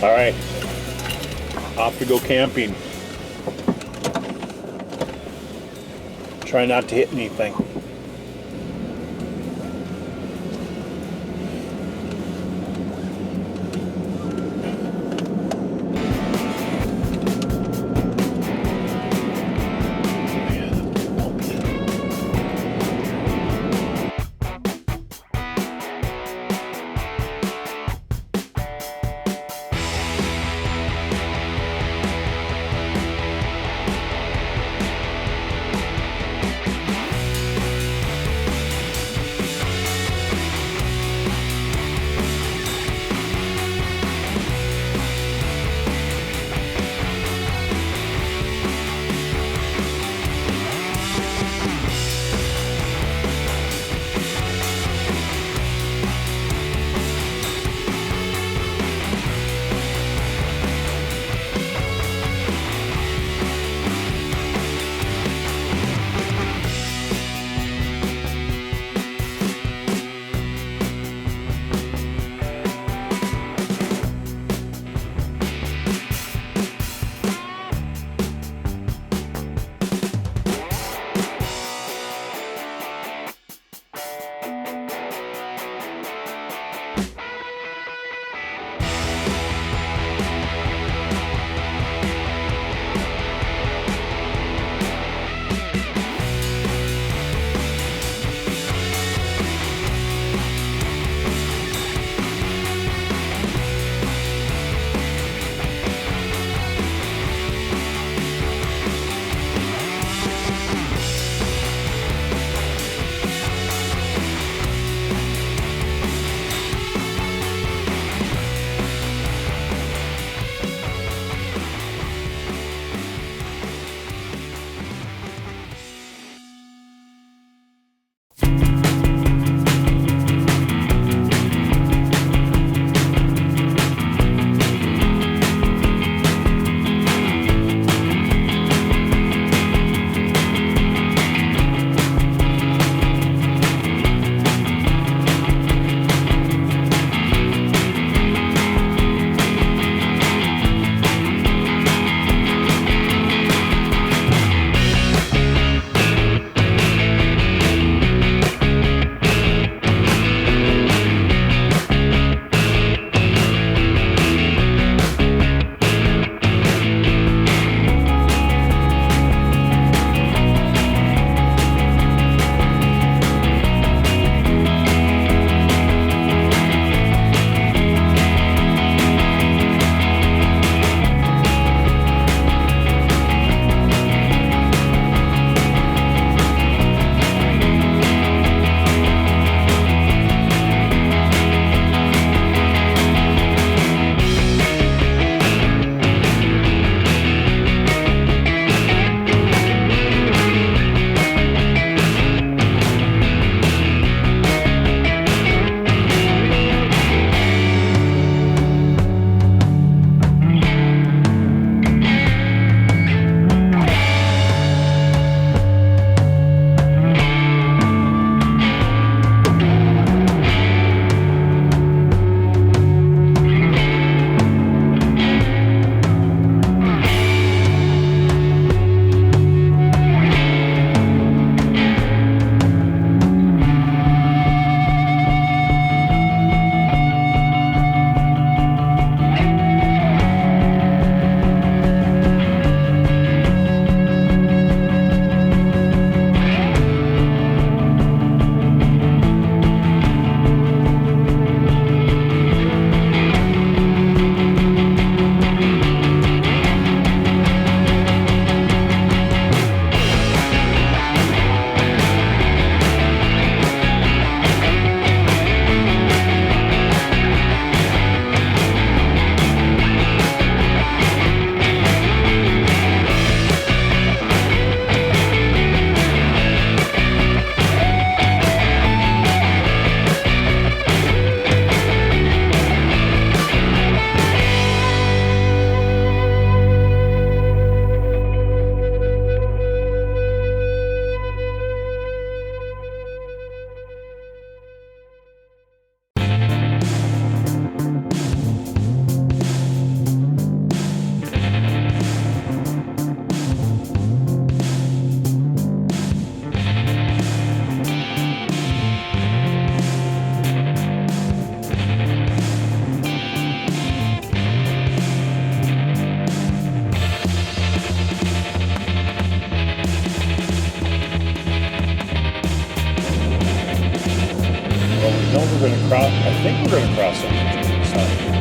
All right, off to go camping. Try not to hit anything. No, we're going to cross. I think we're going to cross over to the side.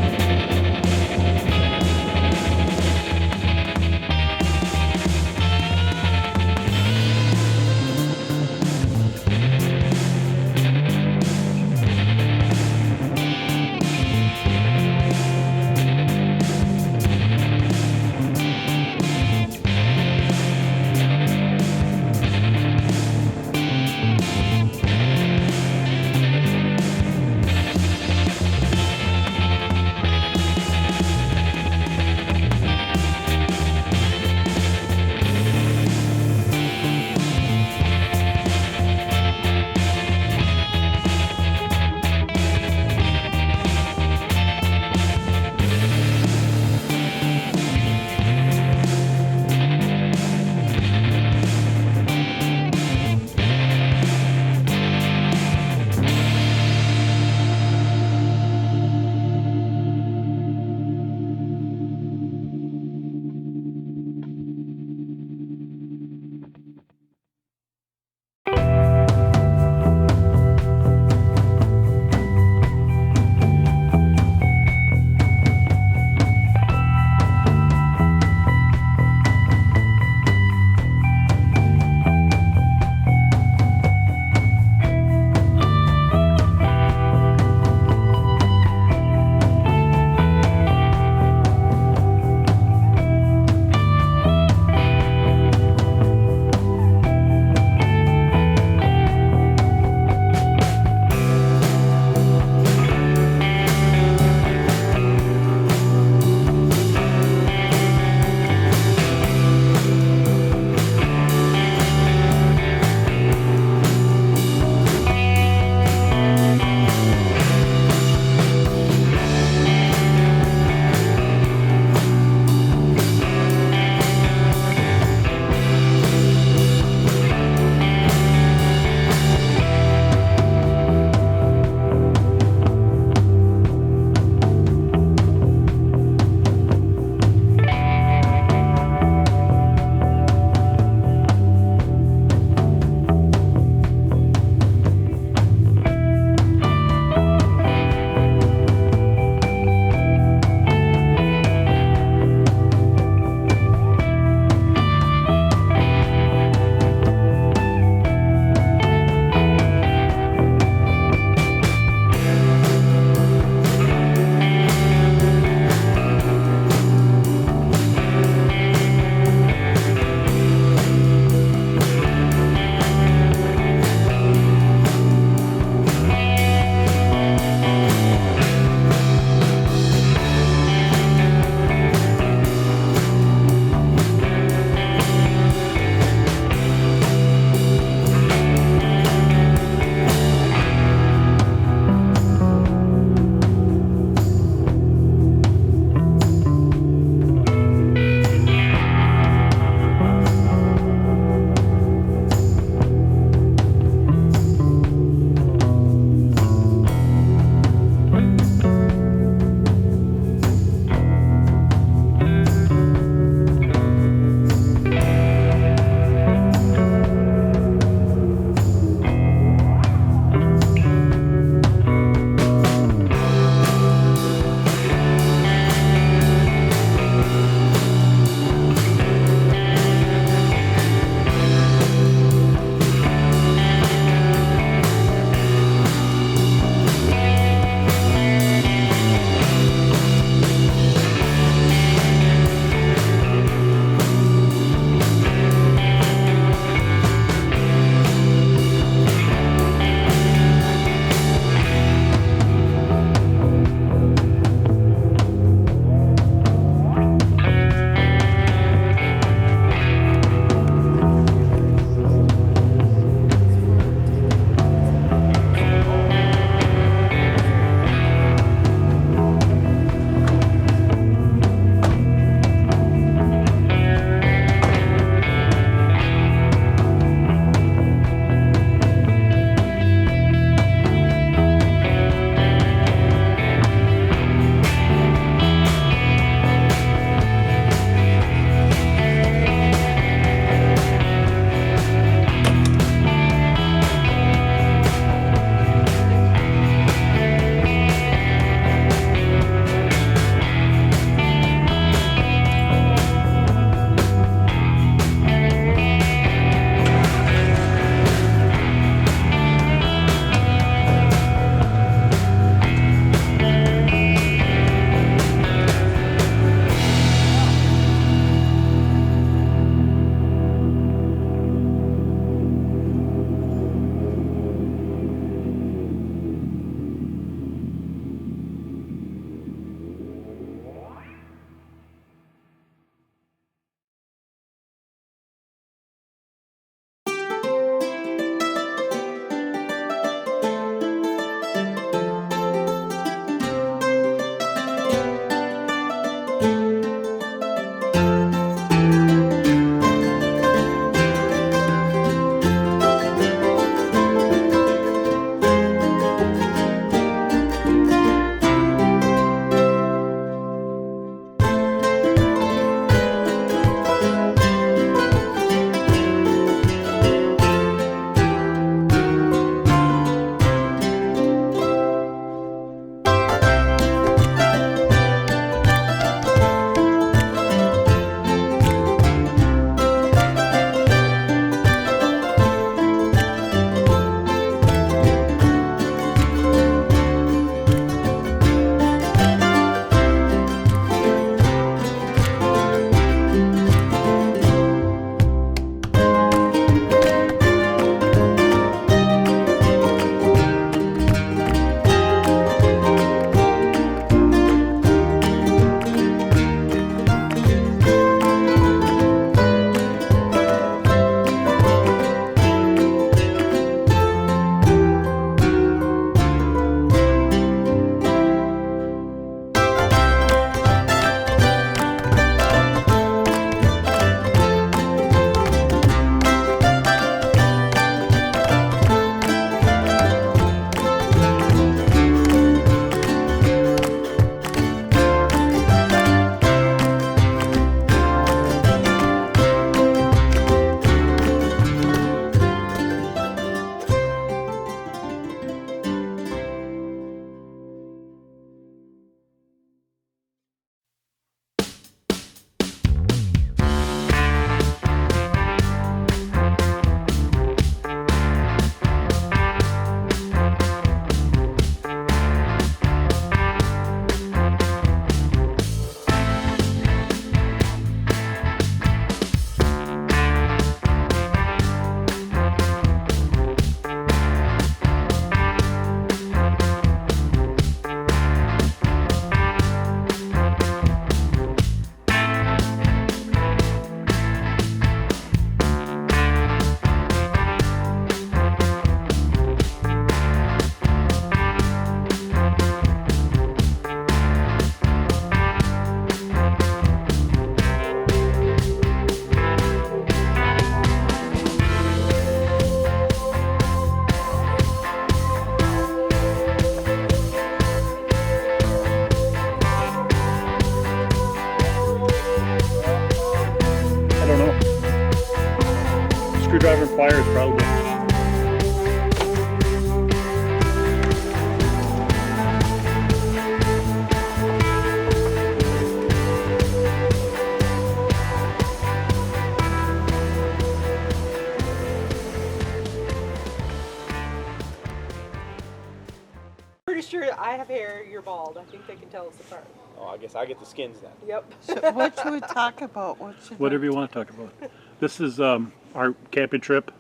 pretty sure I have hair, you're bald. I think they can tell us apart. Oh, I guess I get the skins then. Yep. So what should we talk about? Whatever you want to talk about. This is our camping trip.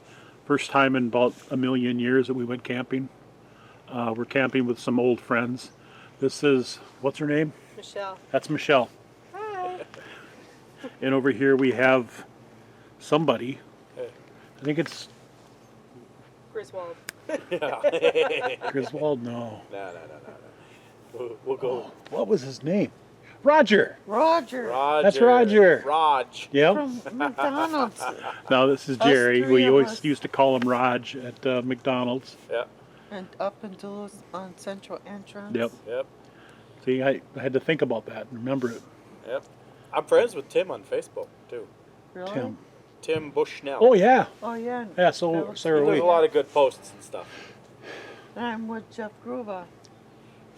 First time in about a million years that we went camping. We're camping with some old friends. This is, what's her name? Michelle. That's Michelle. Hi. And over here we have somebody. I think it's Griswold. Griswold. No. No. We'll go. What was his name? Roger. Roger. That's Roger. Raj. Yep. From McDonald's. No, this is Jerry. three We of always us. used to call him Raj at McDonald's. Yeah. And up and Duluth on Central Entrance. Yep. Yep. See, I had to think about that and remember it. Yep. I'm friends with Tim on Facebook too. Really? Tim Bushnell. Oh yeah. Oh, yeah. Yeah. So He are does we. a lot of good posts and stuff. And I'm with Jeff Gruva.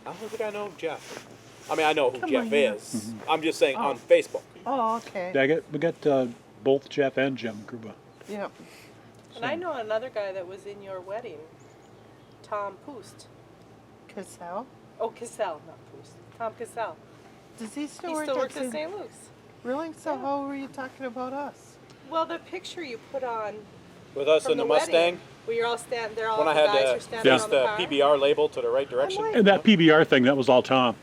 I don't think I know Jeff. I mean, I know who Come Jeff on, you know. is. I'm just saying Oh. on Facebook. Oh, okay. We got both Jeff and Jim Gruba. Yep. And I know another guy that was in your wedding. Tom Poost. Cassell. Oh, Cassell, not Poost. Tom Cassell. Does he still He work still at works at St. Luke's. Really? So Yeah. how were you talking about us? Well, the picture you put on With us from in the wedding, Mustang, where you're all standing, they're all when I the had guys are to standing face on the the car. PBR label to the right direction. like- And that PBR thing, that was all Tom.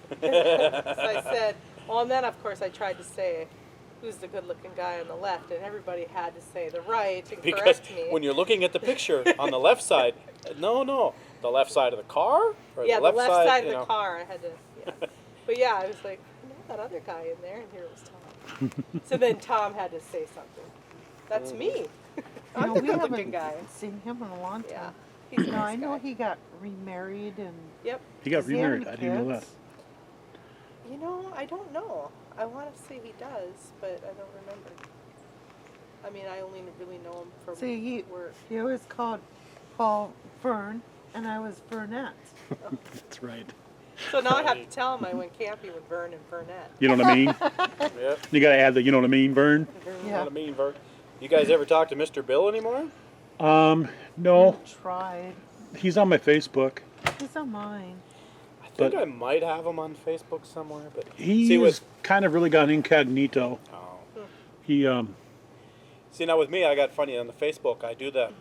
So I said, well, and then of course I tried to say, who's the good-looking guy on the left, and everybody had to say the right and Because correct me. when you're looking at the picture on the left side, no, the left side of the car, or yeah, the left side you of know. the car. I had to. Yeah. But yeah, I was like, I know that other guy in there, and here was Tom. So then Tom had to say something. That's me. I'm No, the we good-looking haven't guy. seen him in a long time. Yeah, he's a No, nice I know guy. he got remarried and. Yep. He got Does he have remarried. any I didn't know that. kids? You know, I don't know. I want to say he does, but I don't remember. I mean, I only really know him from See, work. he always called Paul Fern, and I was Burnett. That's right. So now I have to tell him I went camping with Vern and Burnett. You know what I mean? Yep. You got to add the, you know what I mean, Vern? Yeah. What I mean, Vern. You guys ever talk to Mr. Bill anymore? No, Tried. he's on my Facebook. He's on mine. I think But- I might have him on Facebook somewhere, but He see is with kind of really gone incognito. oh. He, See now with me, I got funny on the Facebook. I do the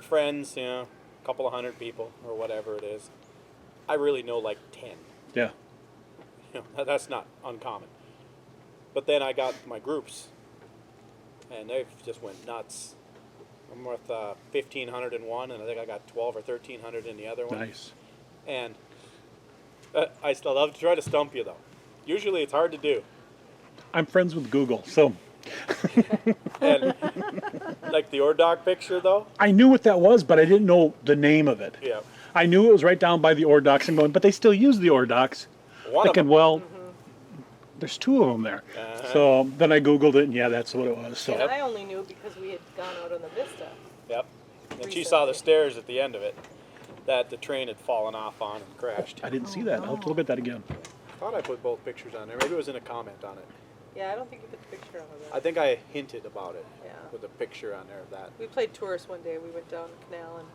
friends, a couple of hundred people or whatever it is. I really know like 10. yeah. That's not uncommon. But then I got my groups, and they just went nuts. I'm with 1,500 in one, and I think I got 12 or 1,300 in the other one. Nice. And I still love to try to stump you though. Usually it's hard to do. I'm friends with Google, so And like the Ordog picture though. I knew what that was, but I didn't know the name of it. Yeah. I knew it was right down by the Ordocs and going, but they still use the Ordocs. One of Thinking, them. well, there's two of them there. So then I Googled it, and yeah, that's what it was. So And I only knew because we had gone out on the Vista. Yep. And she saw the stairs at the end of it that the train had fallen off on and crashed. I didn't see that. I'll have to look at that again. I thought I put both pictures on there. Maybe it was in a comment on it. Yeah, I don't think you put the picture on of I that. think I hinted about it Yeah. with a picture on there of that. We played tourists one day. We went down the canal and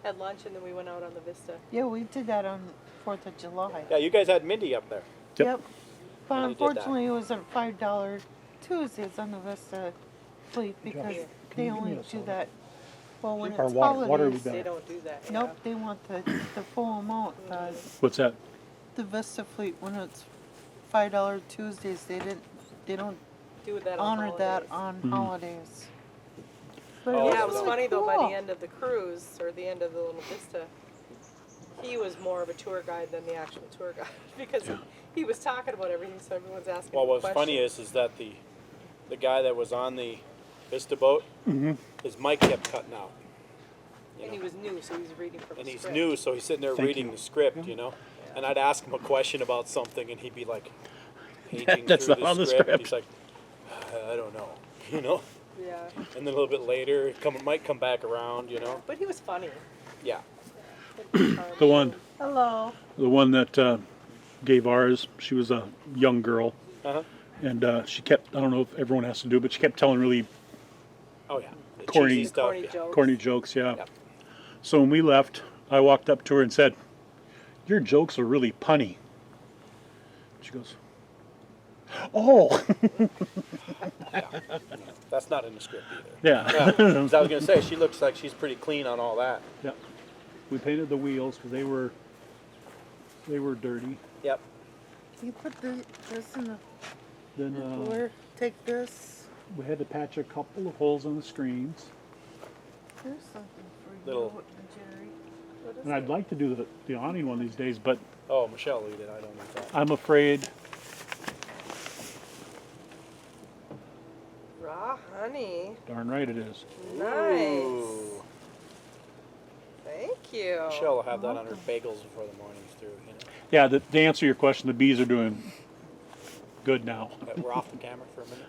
had lunch, and then we went out on the Vista. Yeah, we did that on 4th of July. Yeah, you guys had Mindy up there. Yep. But When you did that. unfortunately, it was on $5 Tuesdays on the Vista fleet because Can they you give me only a do soda? that. Well, when Or it's water. Water would holidays, be They better. don't do that. Yeah. nope, they want the full amount. What's that? The Vista fleet, when it's $5 Tuesdays, they don't Do that on honor that holidays. on holidays. But Oh, Yeah, it was really funny though. By cool. the end of the cruise or the end of the little Vista, he was more of a tour guide than the actual tour guide because he was talking about everything. So everyone's asking. Well, him what's funny questions. is that the guy that was on the Vista boat, his mic kept cutting out. You And he know? was new, so he was reading from And the he's script. new, so he's sitting there Thank reading you. the script, And I'd ask him a question about something, and he'd be like, paging That's through not on the script. script. He's like, I don't know, Yeah, And then a little bit later, it might come back around, but he was funny. Yeah. The one, Hello. the one that gave ours. She was a young girl, Uh-huh. and she kept. I don't know if everyone has to do, but she kept telling really Oh yeah. The Corny- cheesy stuff. Corny yeah. jokes. corny jokes. Yeah. Yep. So when we left, I walked up to her and said, your jokes are really punny. She goes, oh, That's not in the script either. yeah. 'Cause I was gonna say she looks like she's pretty clean on all that. Yep. We painted the wheels because they were dirty. Yep. You put this in the Then cooler. Take this. we had to patch a couple of holes in the screens. Here's something for you, Little- Jerry. What is And I'd like to do the awning one of these days, but Oh, Michelle did. I don't need that. I'm afraid. raw honey? Darn right it is. Nice. Ooh. Thank you. Michelle will have that on her bagels before the morning's through. You know. Yeah, to answer your question, the bees are doing good now. We're off the camera for a minute.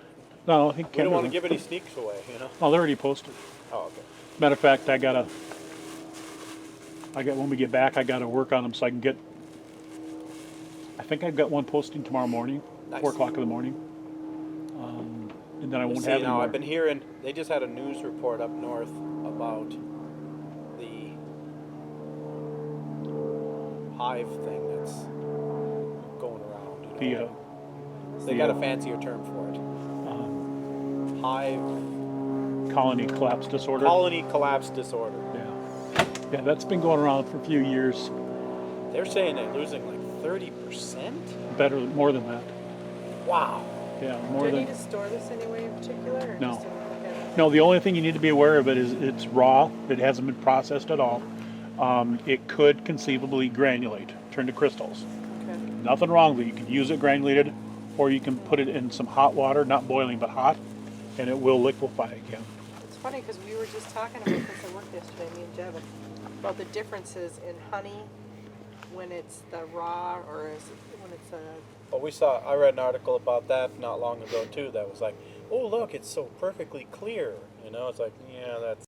No, I think We don't Ken want to doesn't- give any sneaks away. You know. Oh, they're already posted. Oh, okay. Matter of fact, I got when we get back, I gotta work on them so I can get. I think I've got one posting tomorrow morning, Nice. 4:00 in the morning. And then I won't See, have any now more. I've been hearing they just had a news report up north about the hive thing that's going around. You know? They got a fancier term for it. Hive Colony collapse disorder. colony collapse disorder. Yeah, that's been going around for a few years. They're saying they're losing like 30%. Better, more than that. Wow. Yeah, Do more I than. need to store this anyway in particular? Or No. Just okay. No, the only thing you need to be aware of it is it's raw. It hasn't been processed at all. It could conceivably granulate, turn to crystals. Okay. Nothing wrong with it. You can use it granulated, or you can put it in some hot water, not boiling but hot, and it will liquefy again. It's funny because we were just talking about this at work yesterday, me and Jevin, about the differences in honey when it's the raw or when it's a. Well, I read an article about that not long ago too. That was like, oh look, it's so perfectly clear. You know, it's like, yeah, that's